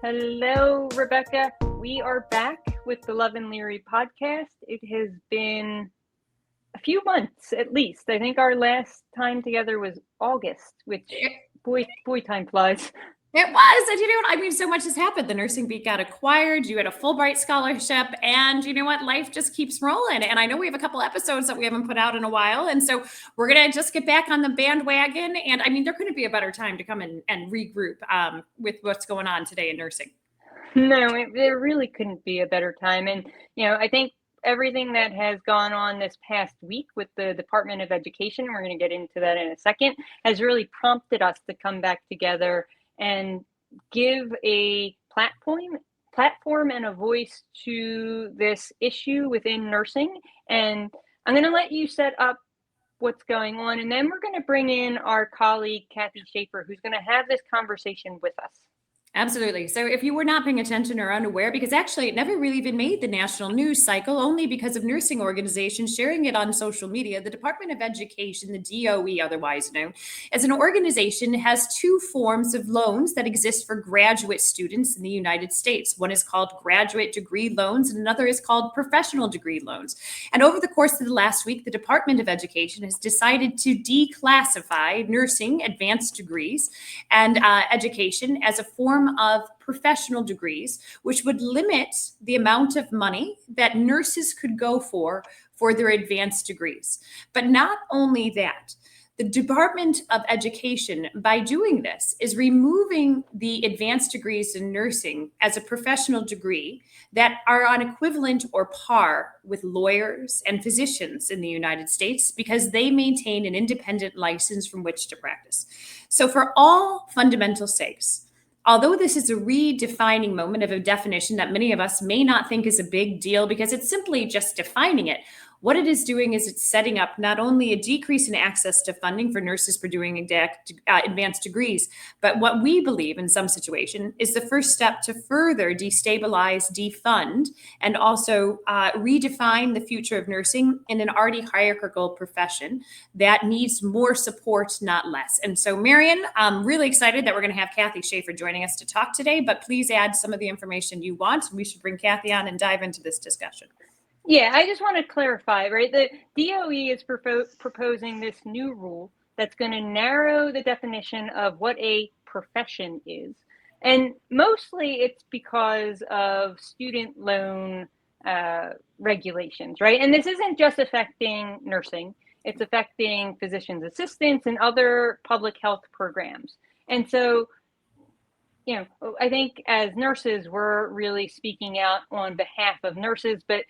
Hello, Rebecca. We are back with the Love and Leary podcast. It has been a few months at least. I think our last time together was August, which boy time flies. It was. And you know what? I mean, so much has happened. The nursing beat got acquired. You had a Fulbright scholarship. And you know what? Life just keeps rolling. And I know we have a couple episodes that we haven't put out in a while. And so we're going to just get back on the bandwagon. And I mean, there couldn't be a better time to come in and regroup with what's going on today in nursing. No, there really couldn't be a better time. And, you know, I think everything that has gone on this past week with the Department of Education, we're going to get into that in a second, has really prompted us to come back together and give a platform and a voice to this issue within nursing. And I'm going to let you set up what's going on, and then we're going to bring in our colleague, Kathryn Shaffer, who's going to have this conversation with us. Absolutely. So if you were not paying attention or unaware, because actually it never really even made the national news cycle, only because of nursing organizations sharing it on social media, the Department of Education, the DOE, otherwise known as an organization, has two forms of loans that exist for graduate students in the United States. One is called graduate degree loans, and another is called professional degree loans. And over the course of the last week, the Department of Education has decided to declassify nursing advanced degrees and education as a form of professional degrees, which would limit the amount of money that nurses could go for their advanced degrees. But not only that, the Department of Education, by doing this, is removing the advanced degrees in nursing as a professional degree that are on equivalent or par with lawyers and physicians in the United States, because they maintain an independent license from which to practice. So for all fundamental sakes, although this is a redefining moment of a definition that many of us may not think is a big deal because it's simply just defining it, what it is doing is it's setting up not only a decrease in access to funding for nurses pursuing advanced degrees, but what we believe in some situation is the first step to further destabilize, defund, and also redefine the future of nursing in an already hierarchical profession that needs more support, not less. And so, Marion, I'm really excited that we're going to have Kathy Shaffer joining us to talk today, but please add some of the information you want. We should bring Kathy on and dive into this discussion. Yeah, I just want to clarify, right? The DOE is proposing this new rule that's going to narrow the definition of what a profession is. And mostly it's because of student loan regulations, right? And this isn't just affecting nursing. It's affecting physician's assistants and other public health programs. And so, you know, I think as nurses, we're really speaking out on behalf of nurses, but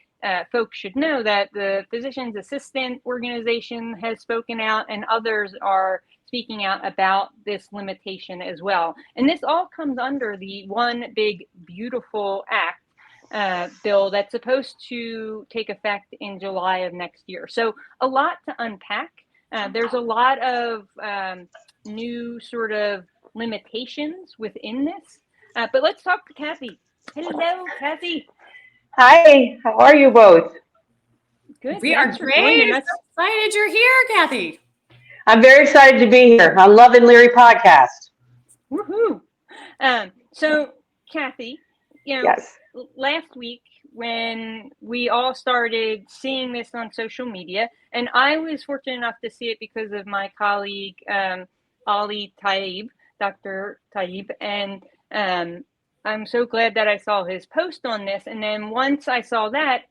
folks should know that the physician's assistant organization has spoken out, and others are speaking out about this limitation as well. And this all comes under the One Big Beautiful Act bill that's supposed to take effect in July of next year. So a lot to unpack. There's a lot of new sort of limitations within this. But let's talk to Kathy. Hello, Kathy. Hi, how are you both? Good. We are great. So excited you're here, Kathy. I'm very excited to be here on Love and Leary podcast. Woohoo! So, Kathy, you know, yes. Last week when we all started seeing this on social media, and I was fortunate enough to see it because of my colleague, Ali Taib, Dr. Taib, and I'm so glad that I saw his post on this. And then once I saw that,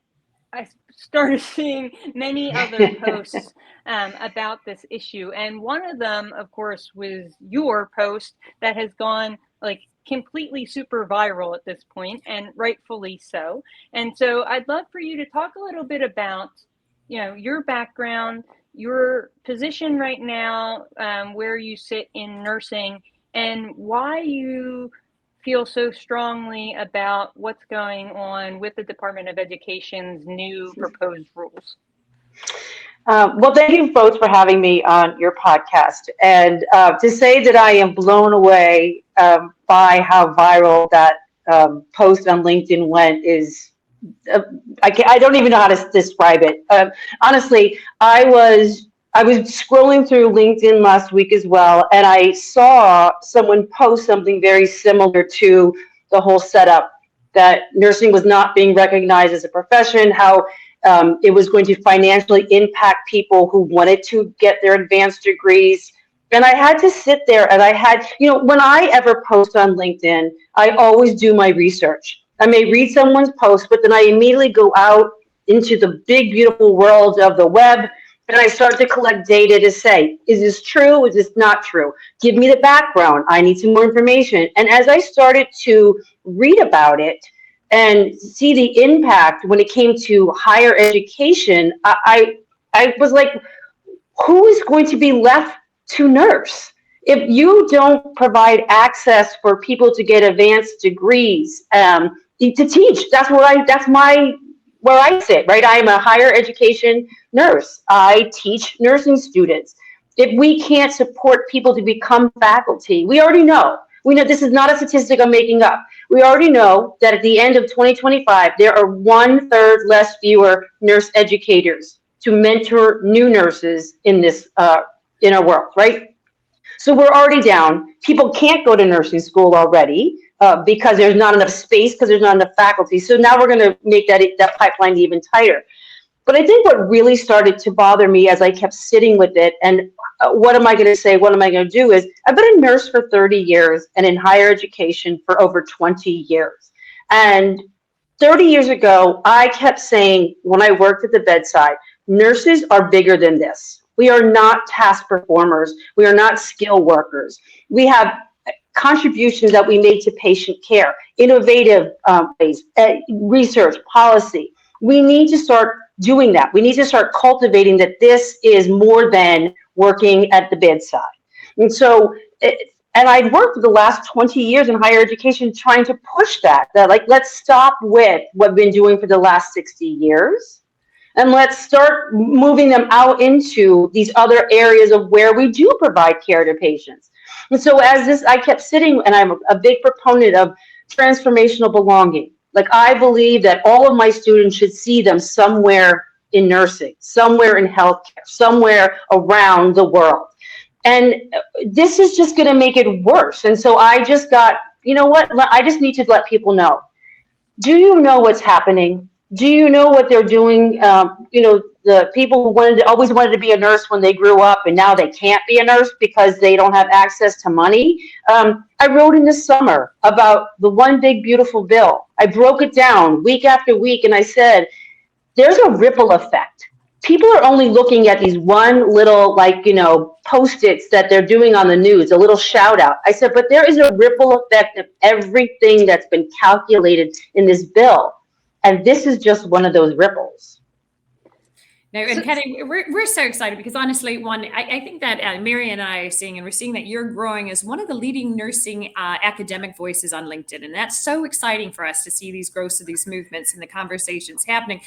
I started seeing many other posts about this issue. And one of them, of course, was your post that has gone like completely super viral at this point, and rightfully so. And so I'd love for you to talk a little bit about, you know, your background, your position right now, where you sit in nursing, and why you feel so strongly about what's going on with the Department of Education's new proposed rules. Well, thank you both for having me on your podcast. And to say that I am blown away by how viral that post on LinkedIn went is, I don't even know how to describe it. Honestly, I was scrolling through LinkedIn last week as well, and I saw someone post something very similar to the whole setup that nursing was not being recognized as a profession, how it was going to financially impact people who wanted to get their advanced degrees. And I had to sit there and I had, when I ever post on LinkedIn, I always do my research. I may read someone's post, but then I immediately go out into the big, beautiful world of the web and I start to collect data to say, is this true? Is this not true? Give me the background. I need some more information. And as I started to read about it and see the impact when it came to higher education, I was like, who is going to be left to nurse? If you don't provide access for people to get advanced degrees, to teach, where I sit, right? I am a higher education nurse. I teach nursing students. If we can't support people to become faculty, we already know. We know this is not a statistic I'm making up. We already know that at the end of 2025, there are 1/3 less fewer nurse educators to mentor new nurses in this in our world, right? So we're already down. People can't go to nursing school already because there's not enough space, because there's not enough faculty. So now we're going to make that pipeline even tighter. But I think what really started to bother me as I kept sitting with it, and what am I going to say, what am I going to do, is I've been a nurse for 30 years and in higher education for over 20 years. And 30 years ago, I kept saying when I worked at the bedside, nurses are bigger than this. We are not task performers. We are not skill workers. We have contributions that we made to patient care, innovative ways, research, policy. We need to start doing that. We need to start cultivating that this is more than working at the bedside. And so, and I'd worked for the last 20 years in higher education trying to push that like, let's stop with what we've been doing for the last 60 years. And let's start moving them out into these other areas of where we do provide care to patients. And so I kept sitting, and I'm a big proponent of transformational belonging. Like, I believe that all of my students should see them somewhere in nursing, somewhere in healthcare, somewhere around the world. And this is just going to make it worse. And so I just got, you know what? I just need to let people know. Do you know what's happening? Do you know what they're doing? The people who always wanted to be a nurse when they grew up, and now they can't be a nurse because they don't have access to money. I wrote in the summer about the one big beautiful bill. I broke it down week after week, and I said, there's a ripple effect. People are only looking at these one little, Post-its that they're doing on the news, a little shout out. I said, but there is a ripple effect of everything that's been calculated in this bill. And this is just one of those ripples. No, and Patty, we're so excited because honestly, I think that Mary and I are seeing, and we're seeing that you're growing as one of the leading nursing academic voices on LinkedIn. And that's so exciting for us to see these growths of these movements and the conversations happening.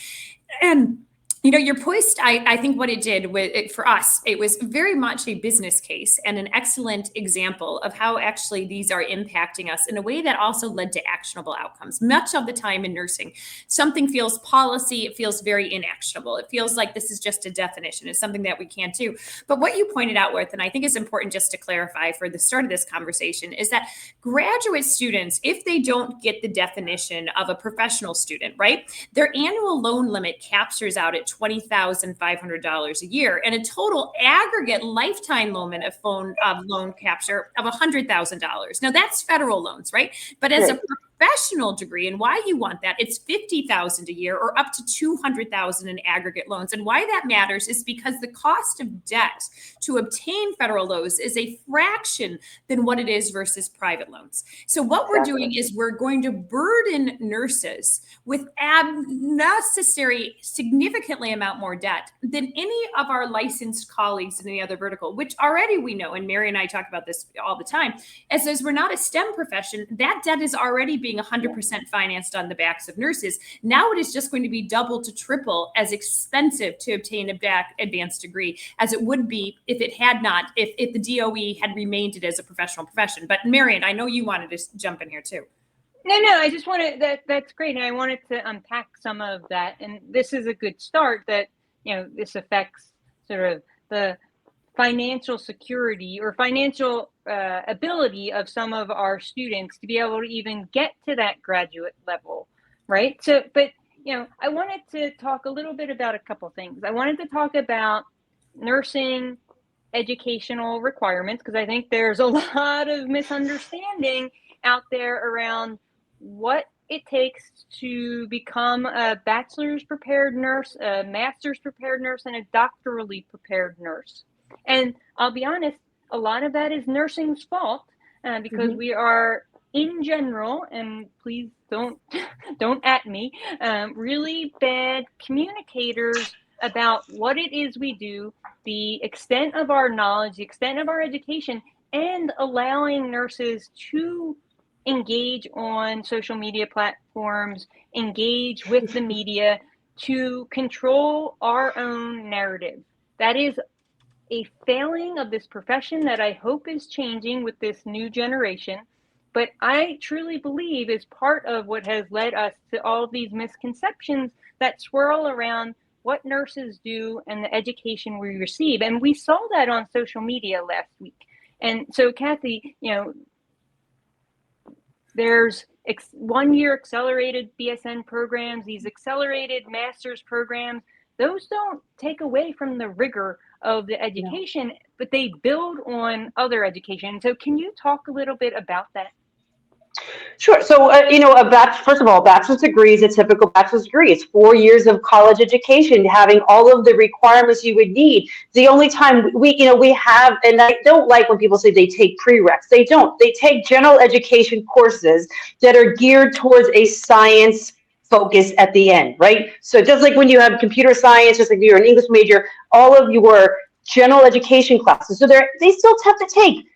And your post, I think what it did for us, it was very much a business case and an excellent example of how actually these are impacting us in a way that also led to actionable outcomes. Much of the time in nursing, something feels policy, it feels very inactionable. It feels like this is just a definition. It's something that we can't do. But what you pointed out with, and I think is important just to clarify for the start of this conversation, is that graduate students, if they don't get the definition of a professional student, right, their annual loan limit captures out at $20,500 a year, and a total aggregate lifetime loan capture of $100,000. Now that's federal loans, right? But as a professional degree, and why you want that, it's $50,000 a year or up to $200,000 in aggregate loans. And why that matters is because the cost of debt to obtain federal loans is a fraction than what it is versus private loans. So what we're doing is we're going to burden nurses with unnecessary, significantly amount more debt than any of our licensed colleagues in any other vertical, which already we know, and Mary and I talk about this all the time, as we're not a STEM profession, that debt is already being 100% financed on the backs of nurses. Now it is just going to be double to triple as expensive to obtain a advanced degree as it would be if it had not, if the DOE had remained it as a professional profession. But Marian, I know you wanted to jump in here too. No, I just wanted that's great. And I wanted to unpack some of that. And this is a good start that, this affects sort of the financial security or financial ability of some of our students to be able to even get to that graduate level, right? So, but I wanted to talk a little bit about a couple things. I wanted to talk about nursing educational requirements, because I think there's a lot of misunderstanding out there around what it takes to become a bachelor's prepared nurse, a master's prepared nurse, and a doctorally prepared nurse. And I'll be honest, a lot of that is nursing's fault, because we are, in general, and please don't at me, really bad communicators about what it is we do, the extent of our knowledge, the extent of our education, and allowing nurses to engage on social media platforms, engage with the media, to control our own narrative. That is a failing of this profession that I hope is changing with this new generation, but I truly believe is part of what has led us to all of these misconceptions that swirl around what nurses do and the education we receive. And we saw that on social media last week. And so, Kathy, there's 1-year accelerated BSN programs, these accelerated master's programs. Those don't take away from the rigor of the education, but they build on other education. So can you talk a little bit about that? Sure. So, first of all, a bachelor's degree is a typical bachelor's degree. It's 4 years of college education, having all of the requirements you would need. The only time we have, and I don't like when people say they take prereqs. They don't. They take general education courses that are geared towards a science focus at the end, right? So just like when you have computer science, just like you're an English major, all of your general education classes. So they still have to take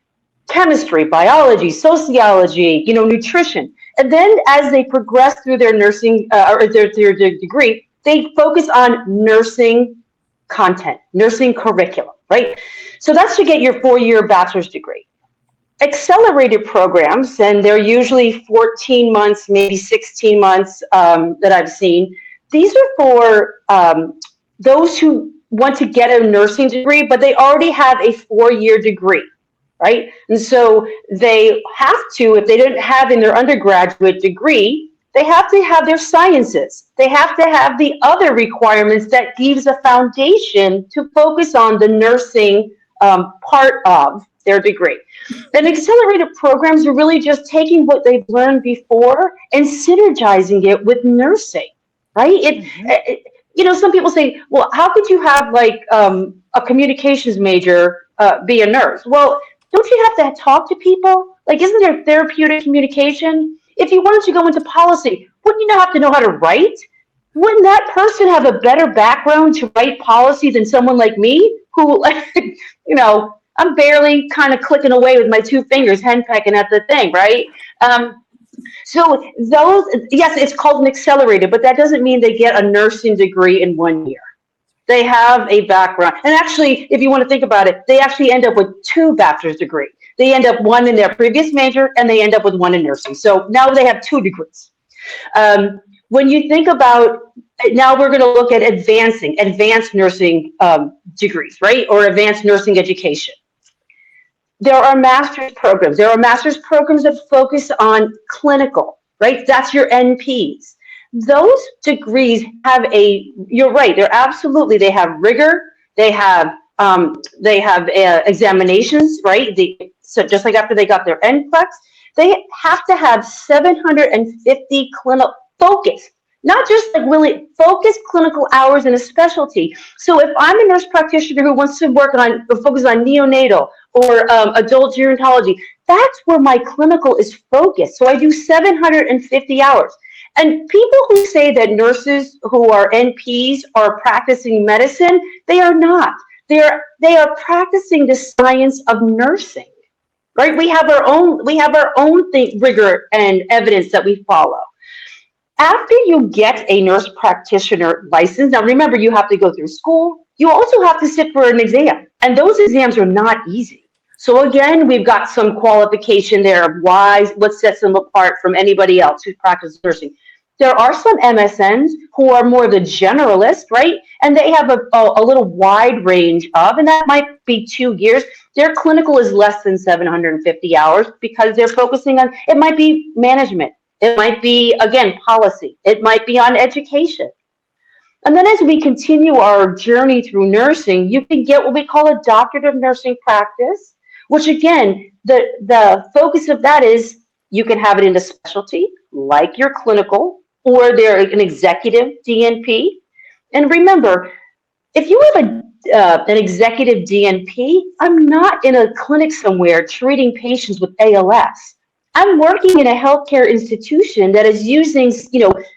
chemistry, biology, sociology, nutrition. And then as they progress through their nursing or their degree, they focus on nursing content, nursing curriculum, right? So that's to get your 4-year bachelor's degree. Accelerated programs, and they're usually 14 months, maybe 16 months that I've seen. These are for those who want to get a nursing degree, but they already have a 4-year degree, right? And so they have to, if they didn't have in their undergraduate degree, they have to have their sciences. They have to have the other requirements that gives a foundation to focus on the nursing part of their degree. And accelerated programs are really just taking what they've learned before and synergizing it with nursing, right? Some people say, well, how could you have a communications major be a nurse? Well, don't you have to talk to people? Isn't there therapeutic communication? If you wanted to go into policy, wouldn't you have to know how to write? Wouldn't that person have a better background to write policy than someone like me who, I'm barely kind of clicking away with my 2 fingers, henpecking at the thing, right? So those, yes, it's called an accelerated, but that doesn't mean they get a nursing degree in 1 year. They have a background. And actually, if you want to think about it, they actually end up with 2 bachelor's degrees. They end up one in their previous major, and they end up with 1 in nursing. So now they have 2 degrees. When you think about, now we're going to look at advanced nursing degrees, right? Or advanced nursing education. There are master's programs. There are master's programs that focus on clinical, right? That's your NPs. Those degrees have you're right, they have rigor, they have examinations, right? So just like after they got their NCLEX, they have to have 750 clinical focus, not just really focused clinical hours in a specialty. So if I'm a nurse practitioner who wants to focus on neonatal or adult gerontology, that's where my clinical is focused. So I do 750 hours. And people who say that nurses who are NPs are practicing medicine, they are not. They are practicing the science of nursing, right? We have our own rigor and evidence that we follow. After you get a nurse practitioner license, now remember, you have to go through school. You also have to sit for an exam, and those exams are not easy. So again, we've got some qualification there of what sets them apart from anybody else who practices nursing. There are some MSNs who are more the generalist, right? And they have a little wide range of, and that might be 2 years. Their clinical is less than 750 hours because they're focusing on, it might be management. It might be, again, policy. It might be on education. And then as we continue our journey through nursing, you can get what we call a doctorate of nursing practice, which again, the focus of that is you can have it in a specialty like your clinical, or they're an executive DNP. And remember, if you have an executive DNP, I'm not in a clinic somewhere treating patients with ALS. I'm working in a healthcare institution that is using,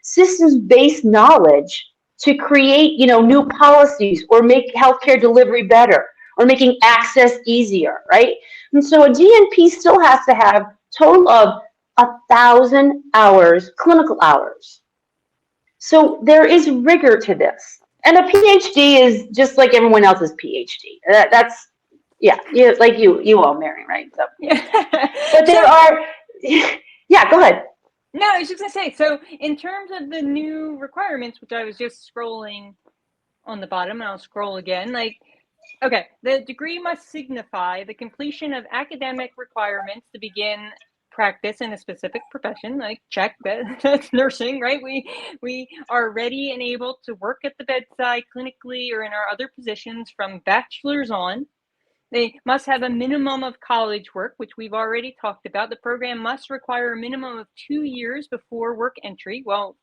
systems-based knowledge to create, new policies or make healthcare delivery better or making access easier, right? And so a DNP still has to have a total of 1,000 hours, clinical hours. So there is rigor to this. And a PhD is just like everyone else's PhD. That's, like you all, Mary, right? So, but there are, go ahead. No, I was just going to say, so in terms of the new requirements, which I was just scrolling on the bottom, and I'll scroll again, okay, the degree must signify the completion of academic requirements to begin practice in a specific profession, check, that's nursing, right? We are ready and able to work at the bedside clinically or in our other positions from bachelor's on. They must have a minimum of college work, which we've already talked about. The program must require a minimum of 2 years before work entry. Well,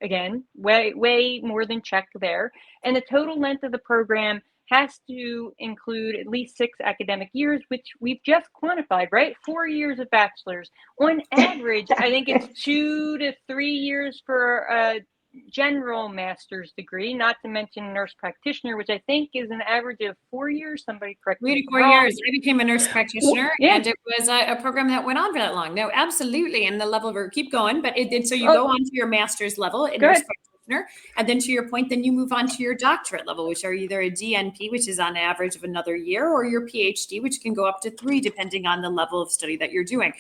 again, way more than check there. And the total length of the program has to include at least 6 academic years, which we've just quantified, right? 4 years of bachelor's. On average, I think it's 2 to 3 years for a general master's degree, not to mention nurse practitioner, which I think is an average of 4 years. Somebody correct me. 4 years. I became a nurse practitioner, and it was a program that went on for that long. No, absolutely. And the level of keep going, but it did. So you go on to your master's level in nurse practitioner, and then to your point, then you move on to your doctorate level, which are either a DNP, which is on average of another year, or your PhD, which can go up to 3, depending on the level of study that you're doing.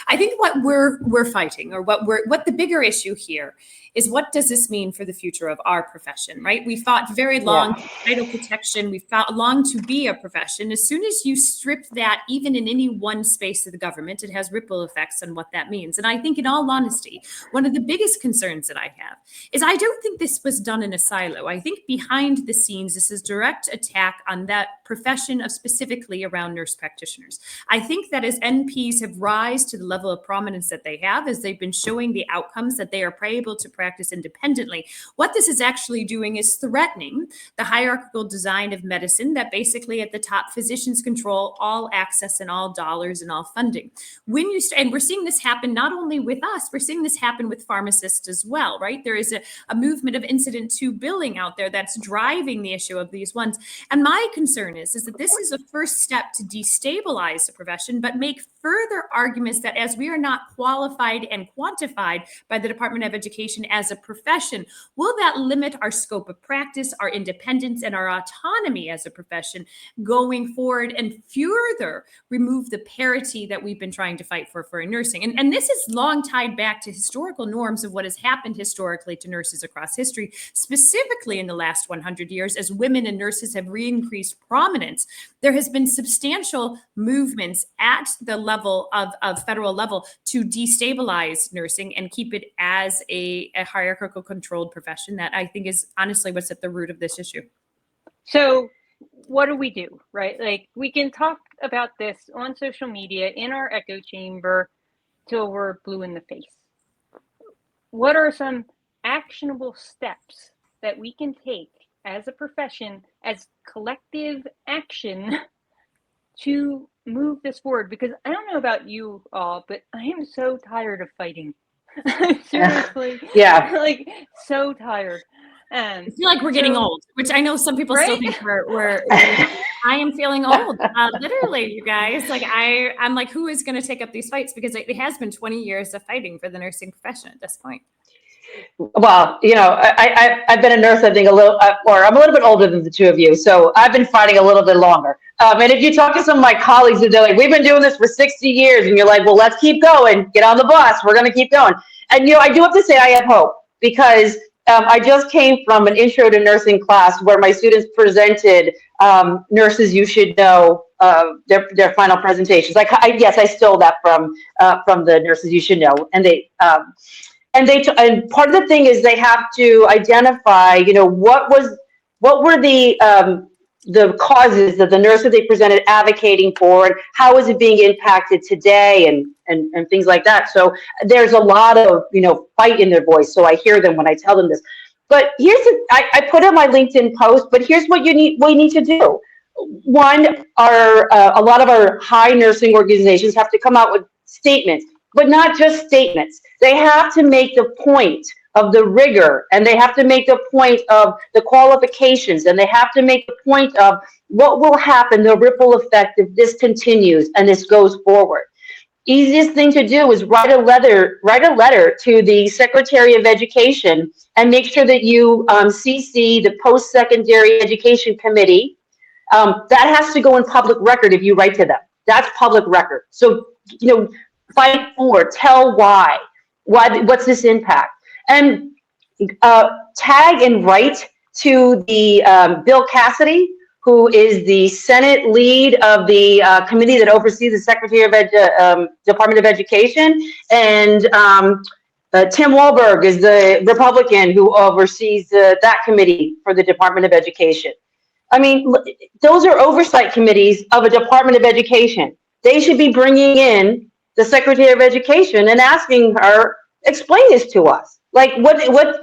I think what we're fighting, or what the bigger issue here is, what does this mean for the future of our profession, right? We fought very long title protection. We fought long to be a profession. As soon as you strip that, even in any one space of the government, it has ripple effects on what that means. And I think, in all honesty, one of the biggest concerns that I have is I don't think this was done in a silo. I think behind the scenes, this is direct attack on that profession of specifically around nurse practitioners. I think that as NPs have rise to the level of prominence that they have, as they've been showing the outcomes that they are able to practice independently, what this is actually doing is threatening the hierarchical design of medicine that basically at the top physicians control all access and all dollars and all funding. And we're seeing this happen not only with us, we're seeing this happen with pharmacists as well, right? There is a movement of incident to billing out there that's driving the issue of these ones. And my concern is that this is a first step to destabilize the profession, but make further arguments that as we are not qualified and quantified by the Department of Education as a profession, will that limit our scope of practice, our independence, and our autonomy as a profession going forward, and further remove the parity that we've been trying to fight for in nursing? And this is long tied back to historical norms of what has happened historically to nurses across history, specifically in the last 100 years, as women and nurses have increased prominence. There has been substantial movements at the level of federal level to destabilize nursing and keep it as a hierarchical controlled profession that I think is honestly what's at the root of this issue. So what do we do, right? We can talk about this on social media, in our echo chamber, till we're blue in the face. What are some actionable steps that we can take as a profession, as collective action, to move this forward? Because I don't know about you all, but I am so tired of fighting. Seriously. So tired. I feel like we're getting old, which I know some people still think we're I am feeling old, literally, you guys. I'm like, who is going to take up these fights? Because it has been 20 years of fighting for the nursing profession at this point. Well, I've been a nurse, I think I'm a little bit older than the two of you, so I've been fighting a little bit longer. And if you talk to some of my colleagues, they're like, we've been doing this for 60 years. And you're like, well, let's keep going. Get on the bus. We're going to keep going. And, I do have to say I have hope. because I just came from an intro to nursing class where my students presented nurses you should know, their final presentations. Like, yes, I stole that from the nurses you should know, and and part of the thing is they have to identify, what were the causes that the nurse that they presented advocating for, and how is it being impacted today, and things like that. So there's a lot of fight in their voice. So I hear them when I tell them this. But I put in my LinkedIn post. But here's what we need to do. One, a lot of our high nursing organizations have to come out with statements, but not just statements. They have to make the point of the rigor, and they have to make the point of the qualifications, and they have to make the point of what will happen, the ripple effect if this continues and this goes forward. Easiest thing to do is write a letter to the Secretary of Education and make sure that you CC the Post-Secondary Education Committee. That has to go in public record if you write to them. That's public record. So, fight for, tell why, what's this impact? And tag and write to the Bill Cassidy, who is the Senate lead of the committee that oversees the Secretary of Department of Education, and Tim Walberg is the Republican who oversees that committee for the Department of Education. I mean, those are oversight committees of a Department of Education. They should be bringing in the Secretary of Education and asking her, explain this to us. Like, what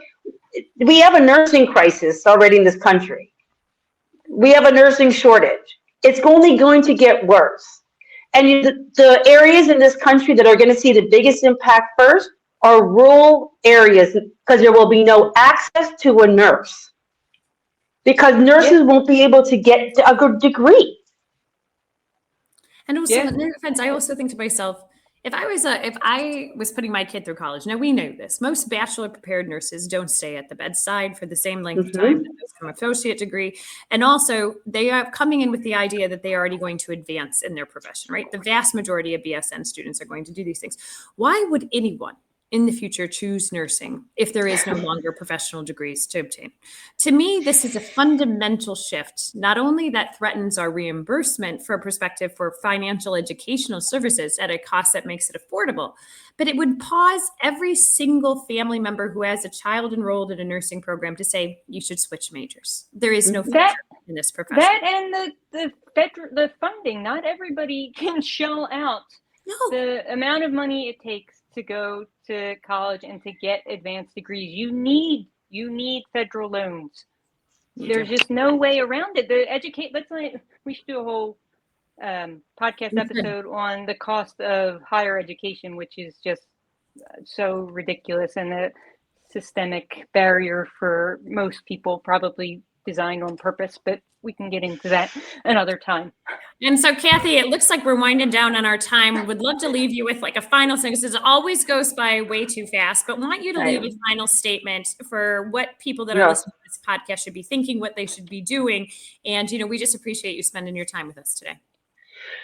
we have a nursing crisis already in this country. We have a nursing shortage. It's only going to get worse. And the areas in this country that are going to see the biggest impact first are rural areas, because there will be no access to a nurse, because nurses won't be able to get a good degree. And also, no offense, I also think to myself, if I was putting my kid through college, now we know this, most bachelor prepared nurses don't stay at the bedside for the same length of time that those from associate degree. And also they are coming in with the idea that they are already going to advance in their profession, right? The vast majority of BSN students are going to do these things. Why would anyone in the future choose nursing if there is no longer professional degrees to obtain? To me, this is a fundamental shift, not only that threatens our reimbursement for a perspective for financial educational services at a cost that makes it affordable, but it would pause every single family member who has a child enrolled in a nursing program to say, you should switch majors. There is no future in this profession. That and the funding, not everybody can shell out the amount of money it takes to go to college and to get advanced degrees. You need federal loans. There's just no way around it. We should do a whole podcast episode on the cost of higher education, which is just so ridiculous and a systemic barrier for most people, probably designed on purpose, but we can get into that another time. And so, Kathy, it looks like we're winding down on our time. Would love to leave you with like a final thing, because it always goes by way too fast, but want you to leave a final statement for what people that are listening to this podcast should be thinking, what they should be doing. And, we just appreciate you spending your time with us today.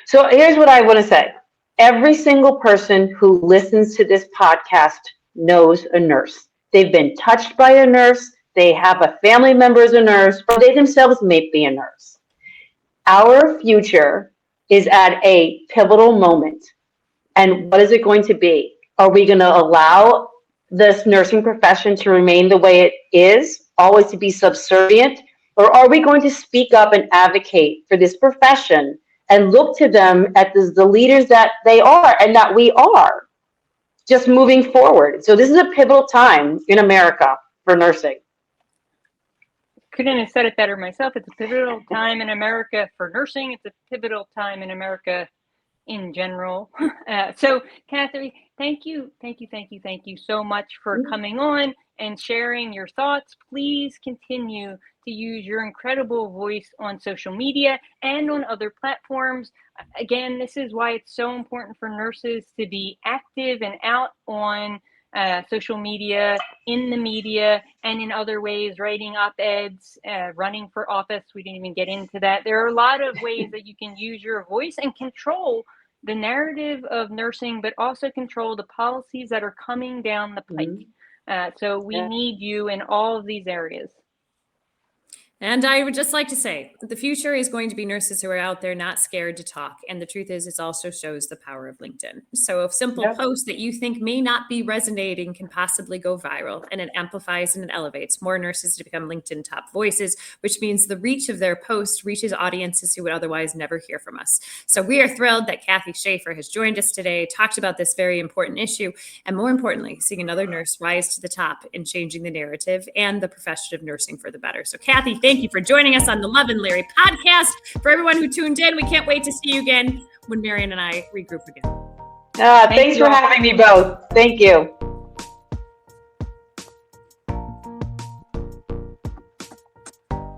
So here's what I want to say. Every single person who listens to this podcast knows a nurse. They've been touched by a nurse. They have a family member as a nurse, or they themselves may be a nurse. Our future is at a pivotal moment. And what is it going to be? Are we going to allow this nursing profession to remain the way it is, always to be subservient? Or are we going to speak up and advocate for this profession and look to them as the leaders that they are and that we are, just moving forward? So this is a pivotal time in America for nursing. Couldn't have said it better myself. It's a pivotal time in America for nursing. It's a pivotal time in America in general. So, Kathryn, thank you so much for coming on and sharing your thoughts. Please continue to use your incredible voice on social media and on other platforms. Again, this is why it's so important for nurses to be active and out on social media, in the media, and in other ways, writing op-eds, running for office. We didn't even get into that. There are a lot of ways that you can use your voice and control the narrative of nursing, but also control the policies that are coming down the pike. So we need you in all of these areas. And I would just like to say, the future is going to be nurses who are out there not scared to talk. And the truth is, it also shows the power of LinkedIn. So a simple post that you think may not be resonating can possibly go viral, and it amplifies and it elevates more nurses to become LinkedIn top voices, which means the reach of their post reaches audiences who would otherwise never hear from us. So we are thrilled that Kathy Shaffer has joined us today, talked about this very important issue, and more importantly, seeing another nurse rise to the top in changing the narrative and the profession of nursing for the better. So Kathy, thank you for joining us on the Love and Leary podcast. For everyone who tuned in, we can't wait to see you again when Marion and I regroup again. Thanks for having me both. Thank you.